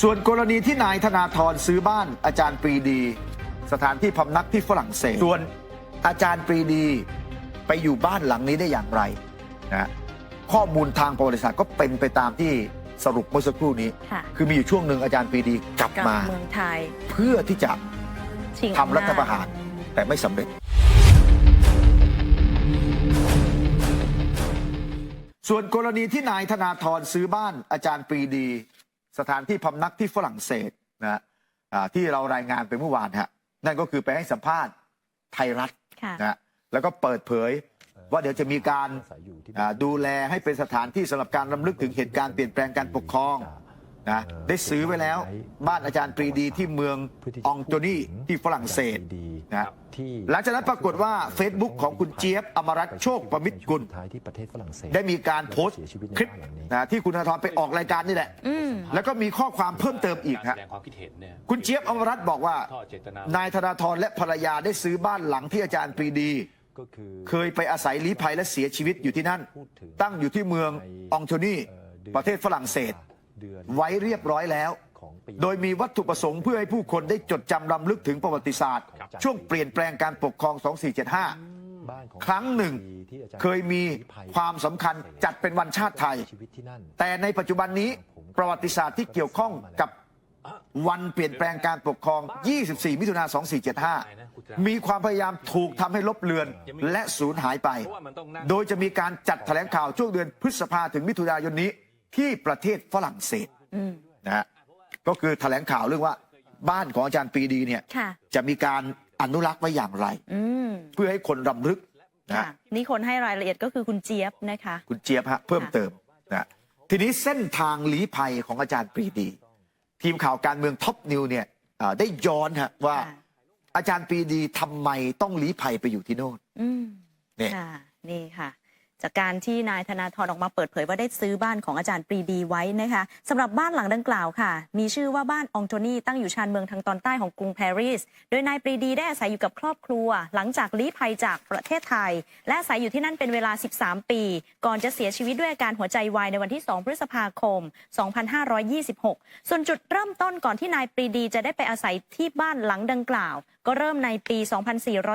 ส่วนกรณีที่นายธนาธรซื้อบ้านอาจารย์ปรีดีสถานที่พำนักที่ฝรั่งเศสส่วนอาจารย์ปรีดีไปอยู่บ้านหลังนี้ได้อย่างไรนะข้อมูลทางประวัติศาสตร์ก็เป็นไปตามที่สรุปเมื่อสักครู่นี้คือมีอยู่ช่วงหนึ่งอาจารย์ปรีดีกลับมาเมืองไทยเพื่อที่จะทำรัฐประหารแต่ไม่สำเร็จส่วนกรณีที่นายธนาธรซื้อบ้านอาจารย์ปรีดีสถานที่พำนักที่ฝรั่งเศสนะที่เรารายงานไปเมื่อวานฮะนั่นก็คือไปให้สัมภาษณ์ไทยรัฐนะแล้วก็เปิดเผยว่าเดี๋ยวจะมีการดูแลให้เป็นสถานที่สำหรับการรำลึกถึงเหตุการณ์เปลี่ยนแปลงการปกครองนะได้ซื้อไว้แล้วบ้านอาจารย์ปรีดีที่เมืององโจนีที่ฝรั่งเศสนะหลังจากนั้นปรากฏว่า Facebook ของคุณเจี๊ยบอมรัตน์โชคประมิตรกุลได้มีการโพสต์คลิปนะที่คุณธนาธรไปออกรายการนี่แหละแล้วก็มีข้อความเพิ่มเติมอีกฮะคุณเจี๊ยบอมรัตน์บอกว่านายธนาธรและภรรยาได้ซื้อบ้านหลังที่อาจารย์ปรีดีเคยไปอาศัยลี้ภัยและเสียชีวิตอยู่ที่นั่นตั้งอยู่ที่เมืององโจนีประเทศฝรั่งเศสไว้เรียบร้อยแล้วโดยมีวัตถุประสงค์เพื่อให้ผู้คนได้จดจำรำลึกถึงประวัติศาสตร์ช่วงเปลี่ยนแปลงการปกครอง 2475 ครั้งหนึ่งเคยมีความสำคัญจัดเป็นวันชาติไทยแต่ในปัจจุบันนี้ประวัติศาสตร์ที่เกี่ยวข้องกับวันเปลี่ยนแปลงการปกครอง 24 มิถุนายน 2475 มีความพยายามถูกทำให้ลบเลือนและสูญหายไปโดยจะมีการจัดแถลงข่าวช่วงเดือนพฤษภาถึงมิถุนายนนี้ที่ประเทศฝรั่งเศสนะฮะก็คือแถลงข่าวเรื่องว่าบ้านของอาจารย์ปรีดีเนี่ยจะมีการอนุรักษ์ไว้อย่างไรเพื่อให้คนรำลึกนะนี่คนให้รายละเอียดก็คือคุณเจี๊ยบนะคะคุณเจี๊ยบฮะเพิ่มเติมนะทีนี้เส้นทางลี้ภัยของอาจารย์ปรีดีทีมข่าวการเมืองท็อปนิวเนี่ยได้ย้อนฮะว่าอาจารย์ปรีดีทำไมต้องลี้ภัยไปอยู่ที่โน่นเนี่ยนี่ค่ะจากการที่นายธนาธรออกมาเปิดเผยว่าได้ซื้อบ้านของอาจารย์ปรีดีไว้นะคะสำหรับบ้านหลังดังกล่าวค่ะมีชื่อว่าบ้านองโจนีตั้งอยู่ชานเมืองทางตอนใต้ของกรุงปารีสโดยนายปรีดีได้อาศัยอยู่กับครอบครัวหลังจากลี้ภัยจากประเทศไทยและอาศัยอยู่ที่นั่นเป็นเวลา13 ปีก่อนจะเสียชีวิตด้วยอาการหัวใจวายในวันที่2 พฤษภาคม 2526 ส่วนจุดเริ่มต้นก่อนที่นายปรีดีจะได้ไปอาศัยที่บ้านหลังดังกล่าวก็เริ่มในปี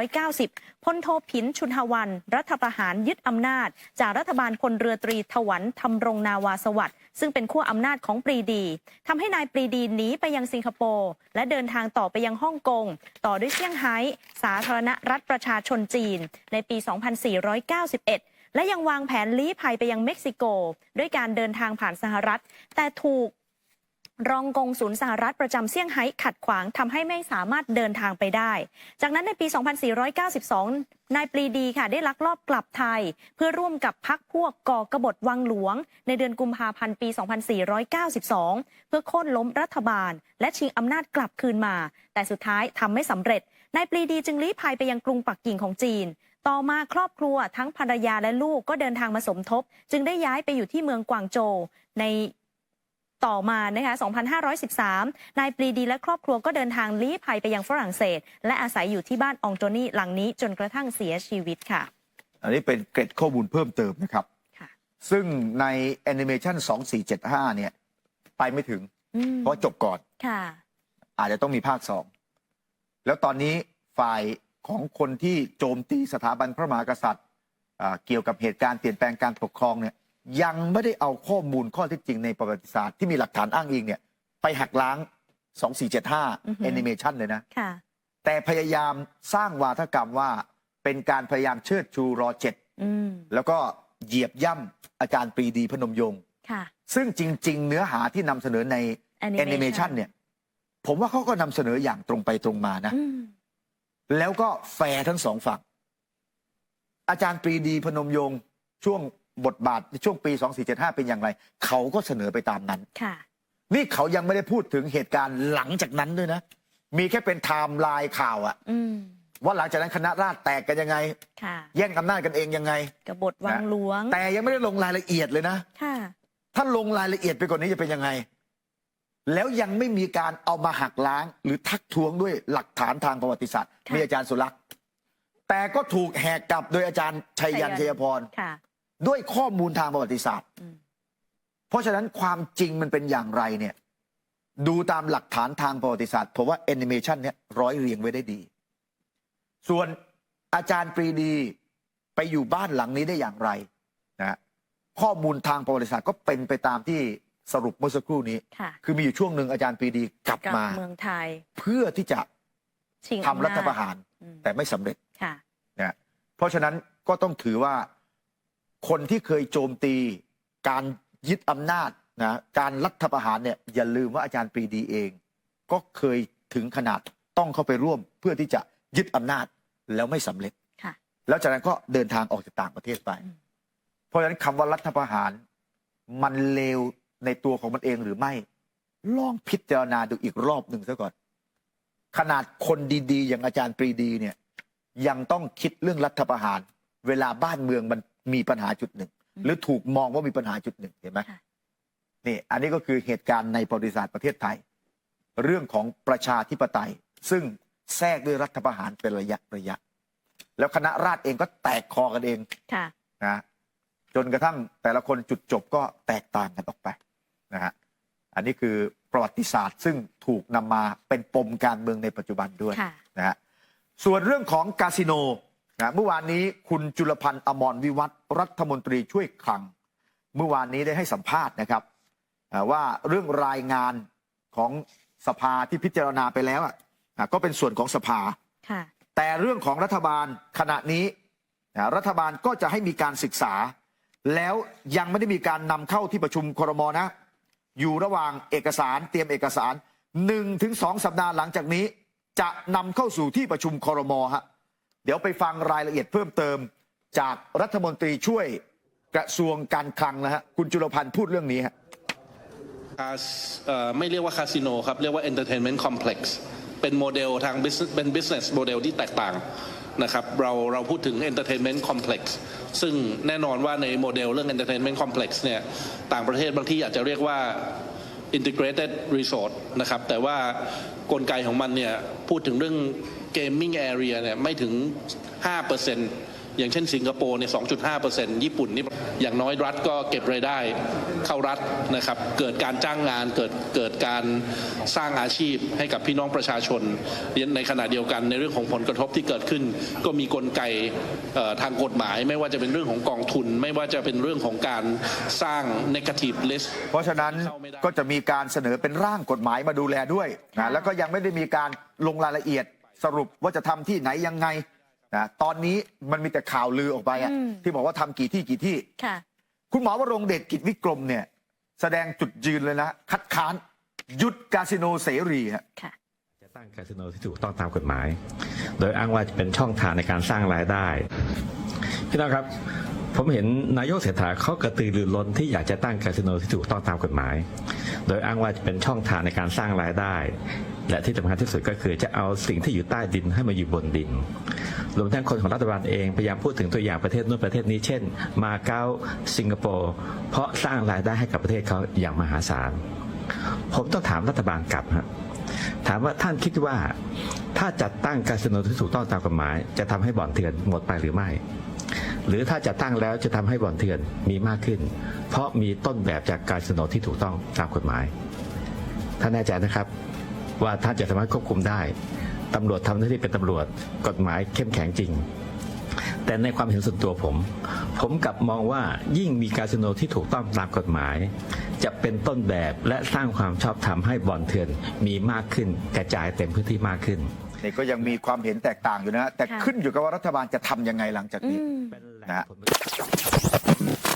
2490 พลโทผินชุนหวันรัฐประหารยึดอำนาจจากรัฐบาลพลเรือตรีถวันธำรงนาวาสวัสดิ์ซึ่งเป็นขั้วอำนาจของปรีดีทำให้นายปรีดีหนีไปยังสิงคโปร์และเดินทางต่อไปยังฮ่องกงต่อด้วยเซี่ยงไฮ้สาธารณรัฐประชาชนจีนในปี 2491 และยังวางแผนลี้ภัยไปยังเม็กซิโกด้วยการเดินทางผ่านสหรัฐแต่ถูกรองกงสุลสหรัฐประจำเซี่ยงไฮ้ขัดขวางทำให้ไม่สามารถเดินทางไปได้จากนั้นในปี 2492 นายปรีดีค่ะได้ลักลอบกลับไทยเพื่อร่วมกับพรรคพวกก่อกบฏวังหลวงในเดือนกุมภาพันธ์ปี 2492 เพื่อโค่นล้มรัฐบาลและชิงอำนาจกลับคืนมาแต่สุดท้ายทำไม่สำเร็จนายปรีดีจึงลี้ภัยไปยังกรุงปักกิ่งของจีนต่อมาครอบครัวทั้งภรรยาและลูกก็เดินทางมาสมทบจึงได้ย้ายไปอยู่ที่เมืองกวางโจวในต่อมานะคะ 2513 นายปรีดีและครอบครัวก็เดินทางลี้ภัยไปยังฝรั่งเศสและอาศัยอยู่ที่บ้านองโจนีหลังนี้จนกระทั่งเสียชีวิตค่ะอันนี้เป็นเกร็ดข้อมูลเพิ่มเติมนะครับซึ่งในแอนิเมชัน2475เนี่ยไปไม่ถึงเพราะจบก่อนอาจจะต้องมีภาค 2แล้วตอนนี้ฝ่ายของคนที่โจมตีสถาบันพระมหากษัตริย์เกี่ยวกับเหตุการณ์เปลี่ยนแปลงการปกครองเนี่ยยังไม่ได้เอาข้อมูลข้อเท็จจริงในประวัติศาสตร์ที่มีหลักฐานอ้างอิงเนี่ยไปหักล้าง 2475 แอนิเมชันเลยนะแต่พยายามสร้างวาทกรรมว่าเป็นการพยายามเชิดชูร.7แล้วก็เหยียบย่ำอาจารย์ปรีดีพนมยงค์ซึ่งจริงๆเนื้อหาที่นำเสนอในแอนิเมชันเนี่ยผมว่าเขาก็นำเสนออย่างตรงไปตรงมานะแล้วก็แฟร์ทั้งสองฝั่งอาจารย์ปรีดีพนมยงค์ช่วงบทบาทในช่วงปี 2475 เป็นอย่างไรเขาก็เสนอไปตามนั้นนี่เขายังไม่ได้พูดถึงเหตุการณ์หลังจากนั้นด้วยนะมีแค่เป็นไทม์ไลน์ข่าวอะว่าหลังจากนั้นคณะราษฎรแตกกันยังไงแย่งอำนาจกันเองยังไงกบฏวังหลวงแต่ยังไม่ได้ลงรายละเอียดเลยนะถ้าลงรายละเอียดไปกว่านี้จะเป็นยังไงแล้วยังไม่มีการเอามาหักล้างหรือทักท้วงด้วยหลักฐานทางประวัติศาสตร์มีอาจารย์สุรักษ์แต่ก็ถูกแหกกลับโดยอาจารย์ชัยยันชัยพรด้วยข้อมูลทางประวัติศาสตร์เพราะฉะนั้นความจริงมันเป็นอย่างไรเนี่ย ดูตามหลักฐานทางประวัติศาสตร์ผมว่าแอนิเมชันเนี้ยร้อยเรียงไว้ได้ดี ส่วนอาจารย์ปรีดีไปอยู่บ้านหลังนี้ได้อย่างไรนะข้อมูลทางประวัติศาสตร์ก็เป็นไปตามที่สรุปเมื่อสักครู่นี้ ค่ะ คือมีอยู่ช่วงหนึ่งอาจารย์ปรีดีกลับ กลับ มา เมืองไทย เพื่อที่จะ ชิง ทำ อำนาจ รัฐประหาร อืม แต่ไม่สำเร็จ ค่ะ นะเพราะฉะนั้นก็ต้องถือว่าคนที่เคยโจมตีการยึดอำนาจนะการรัฐประหารเนี่ยอย่าลืมว่าอาจารย์ปรีดีเอง ก็เคยถึงขนาดต้องเข้าไปร่วมเพื่อที่จะยึดอำนาจแล้วไม่สำเร็จ ค่ะ แล้วจากนั้นก็เดินทางออกจากต่างประเทศไป อืม เพราะฉะนั้นคำว่ารัฐประหารมันเลวในตัวของมันเองหรือไม่ ลองพิจารณาดูอีกรอบหนึ่งซะก่อน ขนาดคนดีๆ อย่างอาจารย์ปรีดีเนี่ยยังต้องคิดเรื่องรัฐประหาร เวลาบ้านเมืองมันมีปัญหาจุดหนึ่ง หรือถูกมองว่ามีปัญหาจุดหนึ่งเห็นไหม ค่ะ นี่อันนี้ก็คือเหตุการณ์ในประวัติศาสตร์ประเทศไทย เรื่องของประชาธิปไตย ซึ่งแทรกด้วยรัฐประหารเป็นระยะ แล้วคณะราษฎรเองก็แตกคอกันเอง ค่ะ นะจนกระทั่งแต่ละคนจุดจบก็แตกต่างกันออกไปนะฮะอันนี้คือประวัติศาสตร์ซึ่งถูกนำมาเป็นปมการเมืองในปัจจุบันด้วย ค่ะ นะฮะส่วนเรื่องของคาสิโนนะเมื่อวานนี้คุณจุลพันธ์อมรวิวัฒน์รัฐมนตรีช่วยคลัง เมื่อวานนี้ได้ให้สัมภาษณ์นะครับว่าเรื่องรายงานของสภาที่พิจารณาไปแล้วก็เป็นส่วนของสภา ค่ะ แต่เรื่องของรัฐบาลขณะนี้รัฐบาลก็จะให้มีการศึกษา แล้วยังไม่ได้มีการนำเข้าที่ประชุมครม.นะ อยู่ระหว่างเอกสารเตรียมเอกสาร 1-2 สัปดาห์หลังจากนี้ จะนำเข้าสู่ที่ประชุมครม.ฮะเดี๋ยวไปฟังรายละเอียดเพิ่มเติมจากรัฐมนตรีช่วยกระทรวงการคลังนะฮะคุณจุลพันธ์พูดเรื่องนี้ฮะ ไม่เรียกว่าคาสิโนครับเรียกว่า entertainment complex เป็นโมเดลทาง business เป็น business โมเดลที่แตกต่างนะครับเราพูดถึง entertainment complex ซึ่งแน่นอนว่าในโมเดลเรื่อง entertainment complex เนี่ยต่างประเทศบางที่อาจจะเรียกว่า integrated resort นะครับแต่ว่ากลไกของมันเนี่ยพูดถึงเรื่อง gaming area เนี่ยไม่ถึง 5%อย่างเช่นสิงคโปร์เนี่ย 2.5% ญี่ปุ่นนี่อย่างน้อยรัฐก็เก็บรายได้เข้ารัฐนะครับเกิดการจ้างงานเกิดการสร้างอาชีพให้กับพี่น้องประชาชนในขณะเดียวกันในเรื่องของผลกระทบที่เกิดขึ้น ก็มีกลไกทางกฎหมายไม่ว่าจะเป็นเรื่องของกองทุน ไม่ว่าจะเป็นเรื่องของการสร้าง negative list เพราะฉะนั้นก็จะมีการเสนอเป็นร่างกฎหมายมาดูแลด้วยนะแล้วก็ยังไม่ได้มีการลงรายละเอียดสรุปว่าจะทำที่ไหนยังไงนะตอนนี้มันมีแต่ข่าวลือออกไปที่บอกว่าทำกี่ที่ ค่ะ คุณหมอวรงค์เดชกิจวิกรมเนี่ยแสดงจุดยืนเลยนะคัดค้านหยุดคาสิโนเสรีฮะ ค่ะ จะตั้งคาสิโนที่ถูกต้องตามกฎหมาย โดยอ้างว่าจะเป็นช่องทางในการสร้างรายได้พี่น้องครับ ผมเห็นนายกเศรษฐาเขากระตือรือร้นที่อยากจะตั้งคาสิโนที่ถูกต้องตามกฎหมาย โดยอ้างว่าจะเป็นช่องทางในการสร้างรายได้ และที่สำคัญที่สุดก็คือจะเอาสิ่งที่อยู่ใต้ดินให้มาอยู่บนดิน รวมทั้งคนของรัฐบาลเองพยายามพูดถึงตัวอย่างประเทศนู้นประเทศนี้เช่น มาเก๊าสิงคโปร์เพราะสร้างรายได้ให้กับประเทศเขาอย่างมหาศาล ผมต้องถามรัฐบาลกลับฮะถามว่าท่านคิดว่าถ้าจัดตั้งคาสิโนที่ถูกต้องตามกฎหมาย จะทำให้บ่อนเถื่อนหมดไปหรือไม่ หรือถ้าจัดตั้งแล้วจะทำให้บ่อนเถื่อนมีมากขึ้น เพราะมีต้นแบบจากคาสิโนที่ถูกต้องตามกฎหมายท่านแน่ใจนะครับว่าท่านจะสามารถควบคุมได้ตำรวจทำหน้าที่เป็นตำรวจกฎหมายเข้มแข็งจริง แต่ในความเห็นส่วนตัวผมกลับมองว่ายิ่งมีคาสิโนที่ถูกต้องตามกฎหมาย จะเป็นต้นแบบและสร้างความชอบธรรมให้บ่อนเถื่อนมีมากขึ้นกระจายเต็มพื้นที่มากขึ้น นี่ก็ยังมีความเห็นแตกต่างอยู่นะแต่ ค่ะ ขึ้นอยู่กับว่ารัฐบาลจะทำยังไงหลังจากนี้ อืม เป็นแหล่ง นะ ผลประโยชน์